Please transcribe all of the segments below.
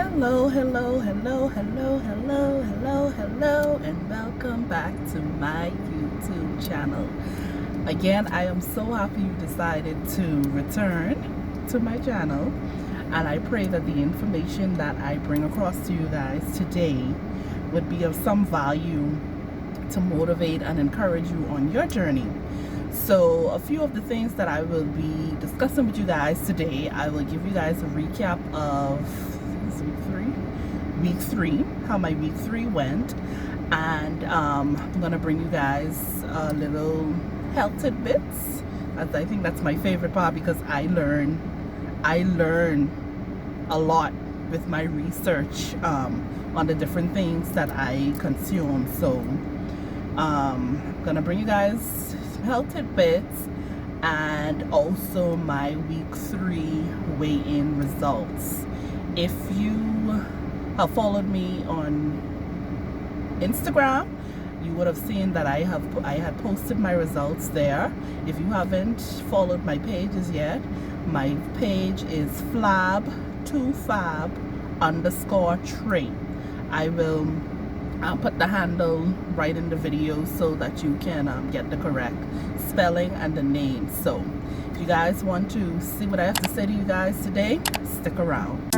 Hello, hello, hello, hello, hello, hello, hello, and welcome back to my YouTube channel. Again, I am so happy you decided to return to my channel, and I pray that the information that I bring across to you guys today would be of some value to motivate and encourage you on your journey. So a few of the things that I will be discussing with you guys today, I will give you guys a recap of week three, how my week 3 went, and I'm gonna bring you guys a little health tidbits, as I think that's my favorite part, because I learn a lot with my research on the different things that I consume. So I'm gonna bring you guys health tidbits and also my week 3 weigh-in results. If you have followed me on Instagram, you would have seen that I had posted my results there. If you haven't followed my pages yet, my page is flab2fab_Trey. I will put the handle right in the video so that you can get the correct spelling and the name. So if you guys want to see what I have to say to you guys today, stick around.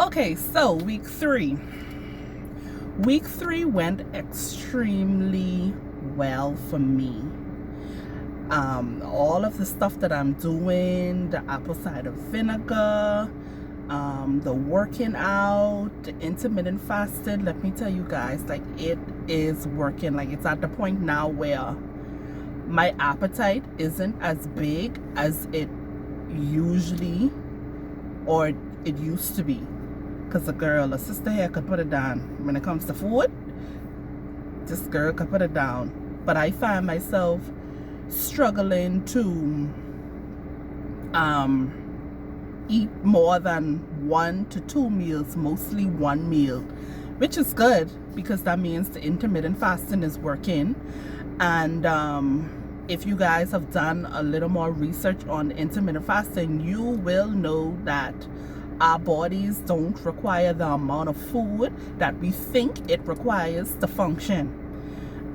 Okay, so week 3 went extremely well for me. All of the stuff that I'm doing, the apple cider vinegar, the working out, the intermittent fasting, let me tell you guys, like, it is working. Like, it's at the point now where my appetite isn't as big as it usually or it used to be. Because a sister here could put it down. When it comes to food, this girl could put it down. But I find myself struggling to eat more than 1 to 2 meals, mostly 1 meal, which is good because that means the intermittent fasting is working. And if you guys have done a little more research on intermittent fasting, you will know that our bodies don't require the amount of food that we think it requires to function.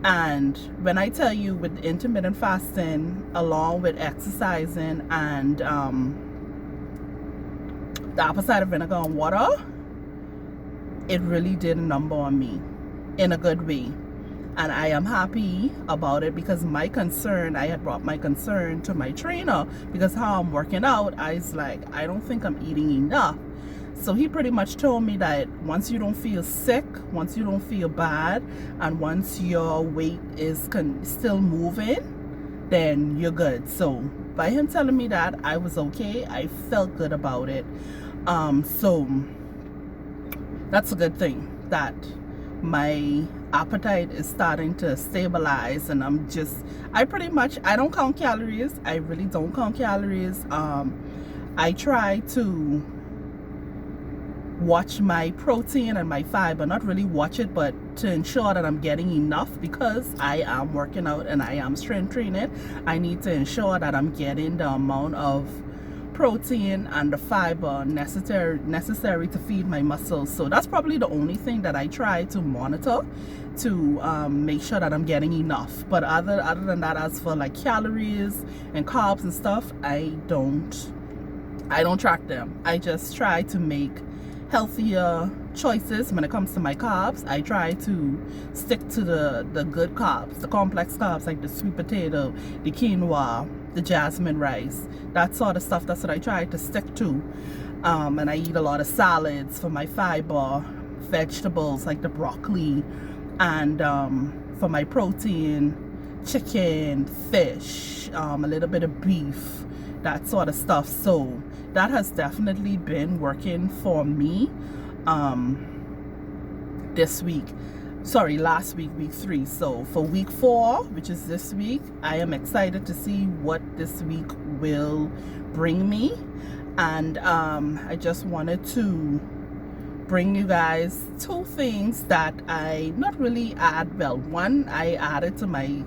And when I tell you, with intermittent fasting, along with exercising and the apple cider vinegar and water, it really did a number on me in a good way. And I am happy about it, because my concern, I had brought my concern to my trainer, because how I'm working out, I was like, I don't think I'm eating enough. So he pretty much told me that once you don't feel sick, once you don't feel bad, and once your weight is still moving, then you're good. So by him telling me that, I was okay. I felt good about it. So that's a good thing, that my appetite is starting to stabilize, and I don't count calories. I really don't count calories. I try to watch my protein and my fiber, not really watch it, but to ensure that I'm getting enough, because I am working out and I am strength training. I need to ensure that I'm getting the amount of protein and the fiber necessary to feed my muscles. So that's probably the only thing that I try to monitor, to make sure that I'm getting enough. But other than that, as for like calories and carbs and stuff, I don't track them. I just try to make healthier choices when it comes to my carbs. I try to stick to the good carbs, the complex carbs, like the sweet potato, the quinoa, the jasmine rice, that sort of stuff. That's what I try to stick to. And I eat a lot of salads for my fiber, vegetables like the broccoli, and for my protein, chicken, fish, a little bit of beef, that sort of stuff. So that has definitely been working for me this week. Sorry, last week, week 3. So for week 4, which is this week, I am excited to see what this week will bring me. And I just wanted to bring you guys 2 things that I not really add. Well, one I added to my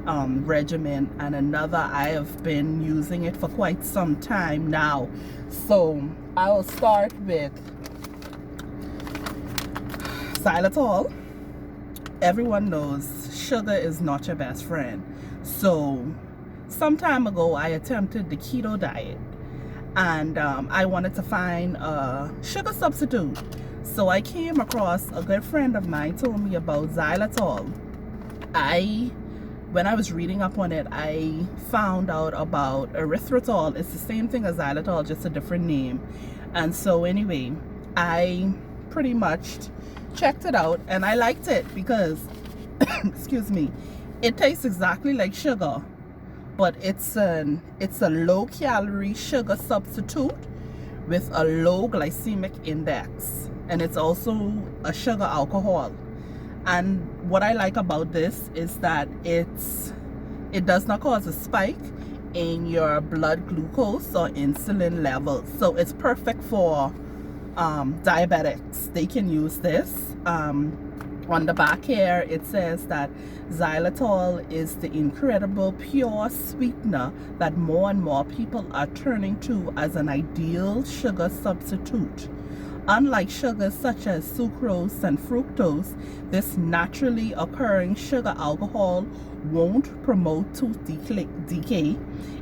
regimen, and another I have been using it for quite some time now. So I will start with Xylitol. Everyone knows sugar is not your best friend. So some time ago I attempted the keto diet, and I wanted to find a sugar substitute. So I came across, a good friend of mine told me about Xylitol. When I was reading up on it, I found out about erythritol. It's the same thing as Xylitol, just a different name. And so anyway, I pretty much checked it out, and I liked it because excuse me, it tastes exactly like sugar, but it's a low calorie sugar substitute with a low glycemic index, and it's also a sugar alcohol. And what I like about this is that it does not cause a spike in your blood glucose or insulin levels. So it's perfect for diabetics. They can use this. On the back here it says that Xylitol is the incredible pure sweetener that more and more people are turning to as an ideal sugar substitute. Unlike sugars such as sucrose and fructose, this naturally occurring sugar alcohol won't promote tooth decay.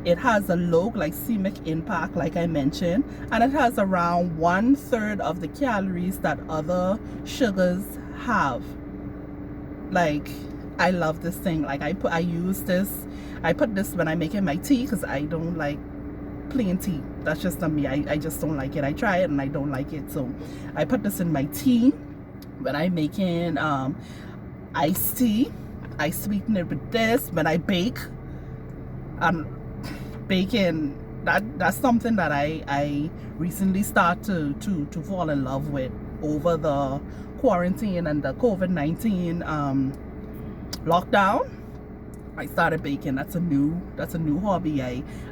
It has a low glycemic impact, like I mentioned, and it has around 1/3 of the calories that other sugars have. Like, I love this thing. Like, I put this when I'm making my tea, because I don't like plain tea. That's just not me. I just don't like it. I try it and I don't like it. So I put this in my tea when I'm making iced tea. I sweeten it with this. When I bake, baking, that's something that I recently started to fall in love with over the quarantine and the COVID-19 lockdown. I started baking. That's a new hobby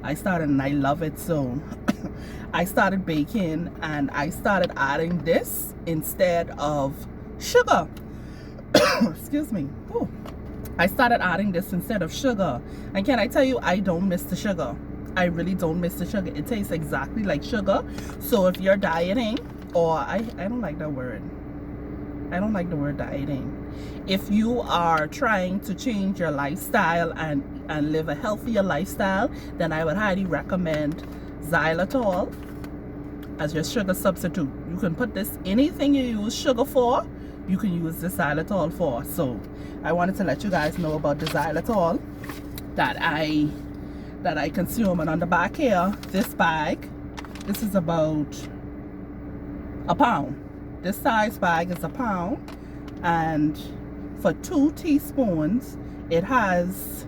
I started, and I love it. So I started baking, and I started adding this instead of sugar. Excuse me. Ooh. I started adding this instead of sugar, and can I tell you, I don't miss the sugar. I really don't miss the sugar. It tastes exactly like sugar. So if you're dieting, or I don't like that word. I don't like the word dieting. If you are trying to change your lifestyle and live a healthier lifestyle, then I would highly recommend Xylitol as your sugar substitute. You can put this, anything you use sugar for, you can use this Xylitol for. So I wanted to let you guys know about the Xylitol that I consume. And on the back here, this bag, this is about a pound. This size bag is a pound, and for 2 teaspoons it has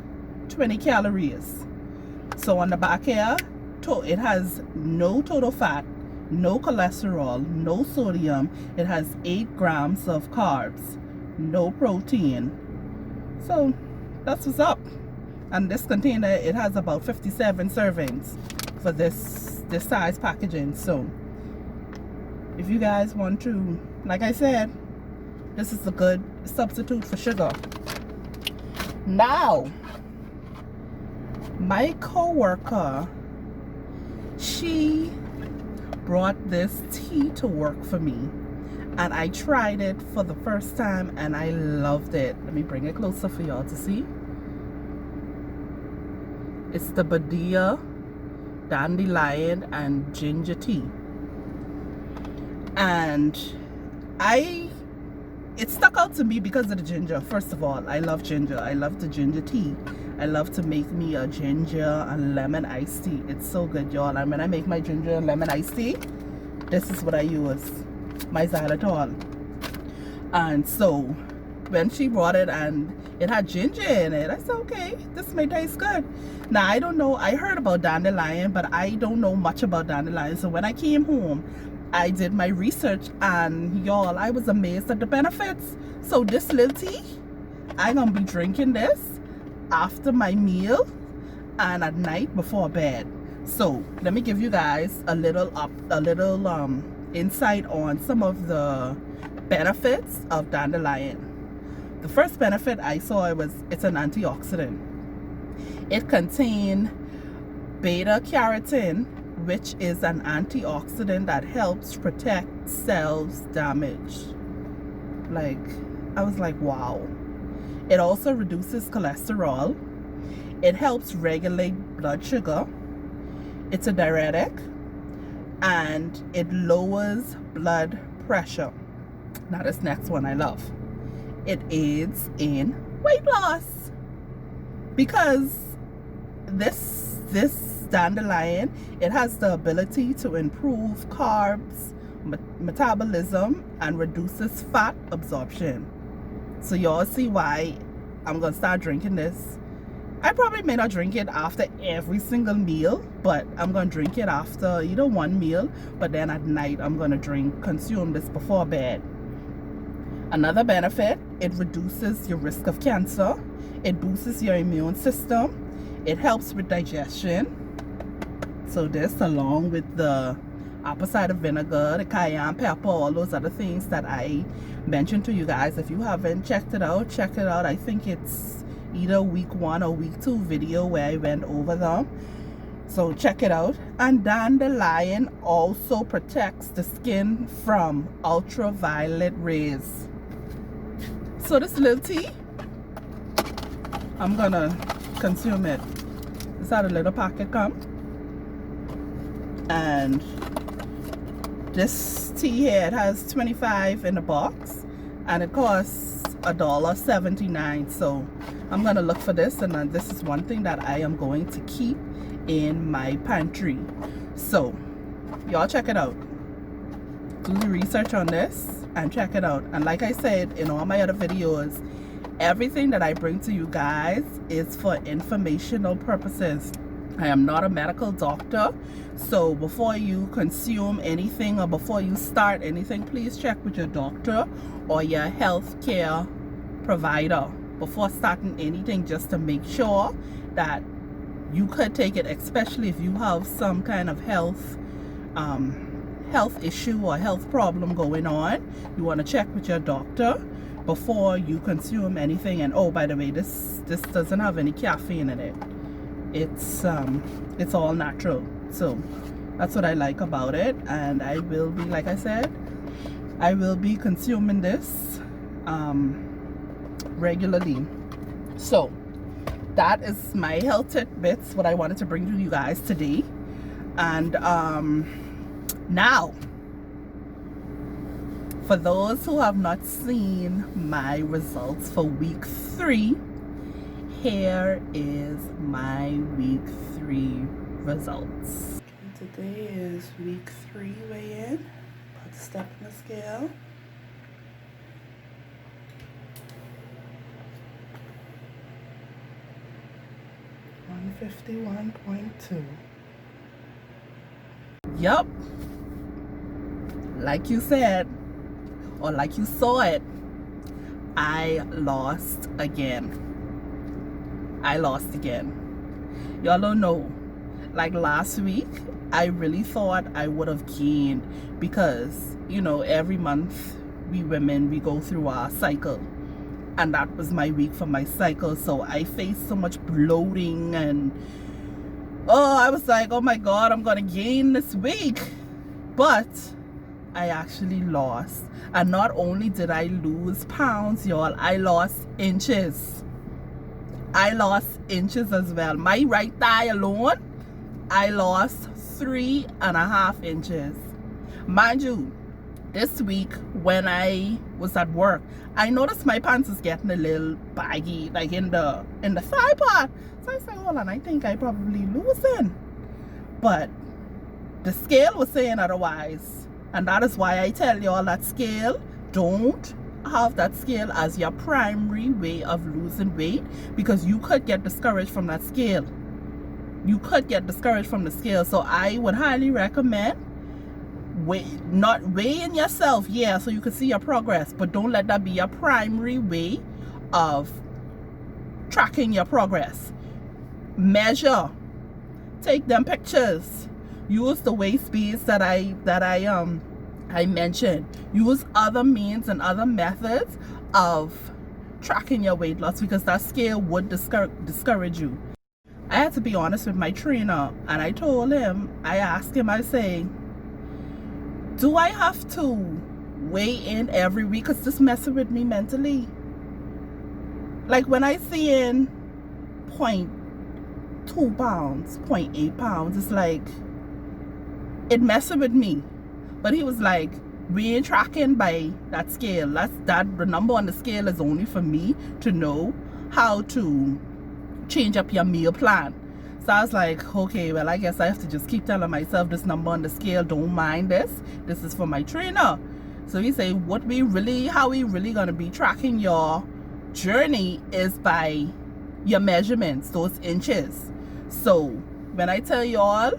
20 calories. So on the back here, it has no total fat, no cholesterol, no sodium. It has 8 grams of carbs, no protein. So that's what's up. And this container, it has about 57 servings for this size packaging. So if you guys want to, like I said, this is a good substitute for sugar. Now, my coworker, she brought this tea to work for me, and I tried it for the first time and I loved it. Let me bring it closer for y'all to see. It's the Badia Dandelion and Ginger Tea. And it stuck out to me because of the ginger. First of all, I love ginger. I love the ginger tea. I love to make me a ginger and lemon iced tea. It's so good, y'all. And when I make my ginger and lemon iced tea, this is what I use, my Xylitol. And so when she brought it and it had ginger in it, I said, okay, this may taste good. Now, I don't know, I heard about dandelion, but I don't know much about dandelion. So when I came home, I did my research, and y'all, I was amazed at the benefits. So this little tea, I'm gonna be drinking this after my meal and at night before bed. So let me give you guys a little insight on some of the benefits of dandelion. The first benefit I saw it's an antioxidant. It contains beta carotene, which is an antioxidant that helps protect cells damage. Like, I was like, wow. It also reduces cholesterol. It helps regulate blood sugar. It's a diuretic, and it lowers blood pressure. Now this next one I love. It aids in weight loss, because this dandelion, it has the ability to improve carbs metabolism and reduces fat absorption. So y'all see why I'm gonna start drinking this. I probably may not drink it after every single meal, but I'm gonna drink it after either one meal, but then at night I'm gonna consume this before bed. Another benefit, it reduces your risk of cancer. It boosts your immune system. It helps with digestion. So this, along with the apple cider vinegar, the cayenne pepper, all those other things that I mentioned to you guys. If you haven't checked it out, check it out. I think it's either week 1 or week 2 video where I went over them. So check it out. And dandelion also protects the skin from ultraviolet rays. So this little tea, I'm gonna consume it. This is how the little packet come. And this tea here, it has 25 in the box, and it costs $1.79. So I'm gonna look for this, and this is one thing that I am going to keep in my pantry. So y'all check it out. Do the research on this and check it out. And like I said in all my other videos, everything that I bring to you guys is for informational purposes. I am not a medical doctor, so before you consume anything or before you start anything, please check with your doctor or your healthcare provider before starting anything, just to make sure that you could take it, especially if you have some kind of health issue or health problem going on. You want to check with your doctor before you consume anything. And oh, by the way, this doesn't have any caffeine in it. It's all natural. So that's what I like about it. And I will be, like I said, I will be consuming this regularly. So that is my health tidbits, what I wanted to bring to you guys today. And now, for those who have not seen my results for week 3, here is my week 3 results. Today is week 3 weigh-in. Put the step on the scale. $151.2. Yup. Like you said, or like you saw it, I lost again. I lost again. Y'all don't know. Like last week, I really thought I would have gained, because, you know, every month we women, we go through our cycle. And that was my week for my cycle. So I faced so much bloating, and oh, I was like, oh my God, I'm gonna gain this week. But I actually lost. And not only did I lose pounds, y'all, I lost inches. I lost inches as well. My right thigh alone, I lost 3.5 inches. Mind you, this week when I was at work, I noticed my pants is getting a little baggy, like in the thigh part. So I said, hold on, I think I probably losing. But the scale was saying otherwise. And that is why I tell y'all that scale, don't have that scale as your primary way of losing weight, because you could get discouraged from that scale. You could get discouraged from the scale. So I would highly recommend not weighing yourself, yeah, so you can see your progress, but don't let that be your primary way of tracking your progress. Measure, take them pictures, use the waist beads that I mentioned. Use other means and other methods of tracking your weight loss, because that scale would discourage you. I had to be honest with my trainer, and I told him, I asked him, I say, do I have to weigh in every week? Because this messes with me mentally. Like when I see in 0.2 pounds, 0.8 pounds, it's like, it messes with me. But he was like, we ain't tracking by that scale. The number on the scale is only for me to know how to change up your meal plan. So I was like, okay, well, I guess I have to just keep telling myself this number on the scale, don't mind this. This is for my trainer. So he said, how we really gonna be tracking your journey is by your measurements, those inches. So when I tell y'all,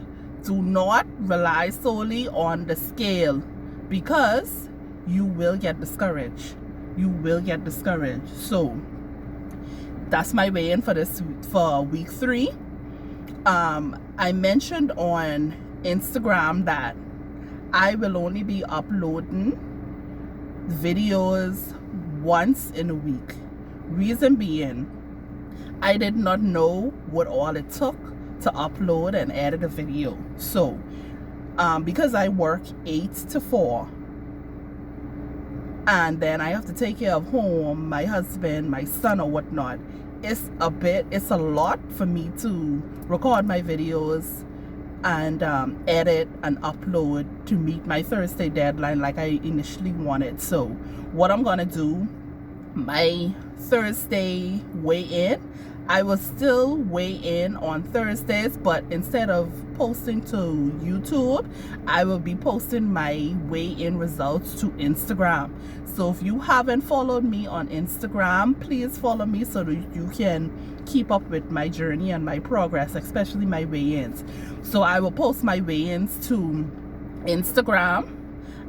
do not rely solely on the scale, because you will get discouraged. You will get discouraged. So that's my weigh-in for week 3. I mentioned on Instagram that I will only be uploading videos once in a week. Reason being, I did not know what all it took to upload and edit a video. So because I work 8 to 4, and then I have to take care of home, my husband, my son or whatnot, it's a lot for me to record my videos and edit and upload to meet my Thursday deadline like I initially wanted. So what I'm gonna do, my Thursday weigh-in, I will still weigh in on Thursdays, but instead of posting to YouTube, I will be posting my weigh-in results to Instagram. So if you haven't followed me on Instagram, please follow me so that you can keep up with my journey and my progress, especially my weigh-ins. So I will post my weigh-ins to Instagram.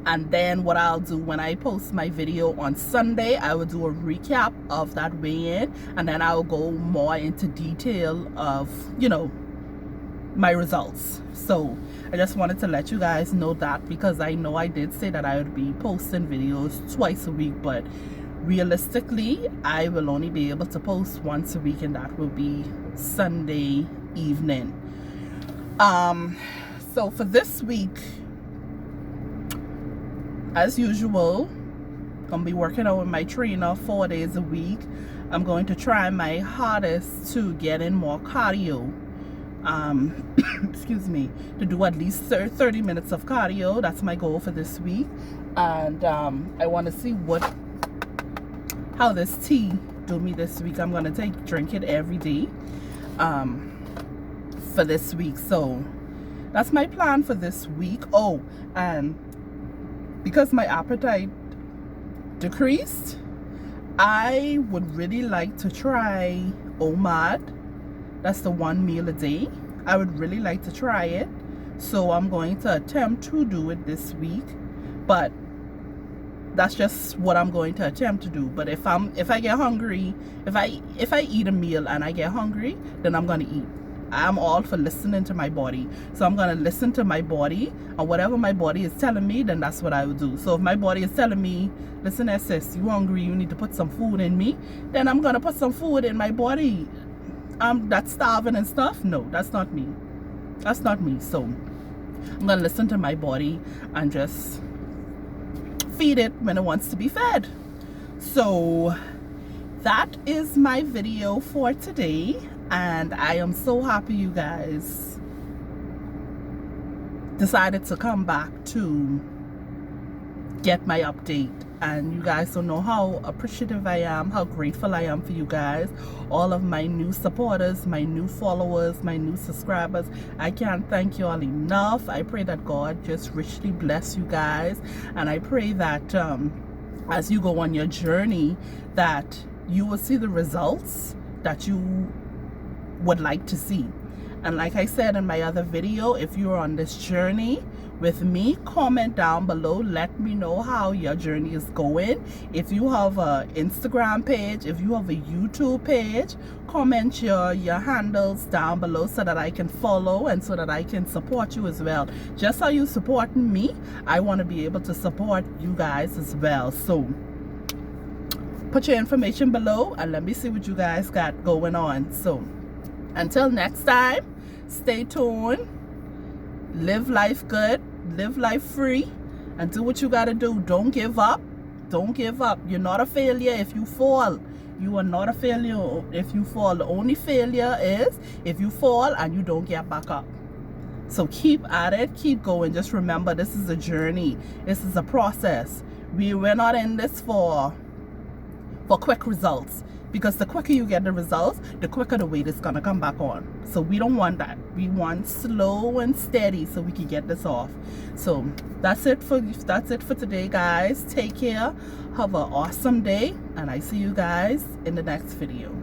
And then what I'll do when I post my video on Sunday, I will do a recap of that weigh-in, and then I'll go more into detail of, my results. So I just wanted to let you guys know that, because I know I did say that I would be posting videos twice a week, but realistically, I will only be able to post once a week, and that will be Sunday evening. So for this week, as usual, I'm gonna be working out with my trainer 4 days a week. I'm going to try my hardest to get in more cardio. Excuse me, to do at least 30 minutes of cardio. That's my goal for this week. And I want to see how this tea do me this week. I'm gonna drink it every day for this week. So that's my plan for this week. Oh, and because my appetite decreased, I would really like to try OMAD. That's the 1 meal a day. I would really like to try it. So I'm going to attempt to do it this week. But that's just what I'm going to attempt to do. But if I get hungry, if I eat a meal and I get hungry, then I'm gonna eat. I'm all for listening to my body. So I'm going to listen to my body, and whatever my body is telling me, then that's what I will do. So if my body is telling me, listen, sis, you hungry, you need to put some food in me, then I'm going to put some food in my body. That's starving and stuff. No, that's not me. That's not me. So I'm going to listen to my body and just feed it when it wants to be fed. So that is my video for today. And I am so happy you guys decided to come back to get my update. And you guys don't know how appreciative I am, how grateful I am for you guys, all of my new supporters, my new followers, my new subscribers. I can't thank you all enough. I pray that God just richly bless you guys, and I pray that as you go on your journey, that you will see the results that you would like to see. And like I said in my other video, if you're on this journey with me, comment down below, let me know how your journey is going. If you have a Instagram page, if you have a YouTube page, comment your handles down below so that I can follow and so that I can support you as well. Just how you supporting me, I want to be able to support you guys as well. So put your information below and let me see what you guys got going on. So until next time, stay tuned, live life good, live life free, and do what you gotta do. Don't give up. Don't give up. You're not a failure if you fall. You are not a failure if you fall. The only failure is if you fall and you don't get back up. So keep at it, keep going. Just remember, this is a journey. This is a process. We're not in this for quick results, because the quicker you get the results, the quicker the weight is gonna come back on. So we don't want that. We want slow and steady so we can get this off. So that's it for today, guys. Take care, have an awesome day, and I see you guys in the next video.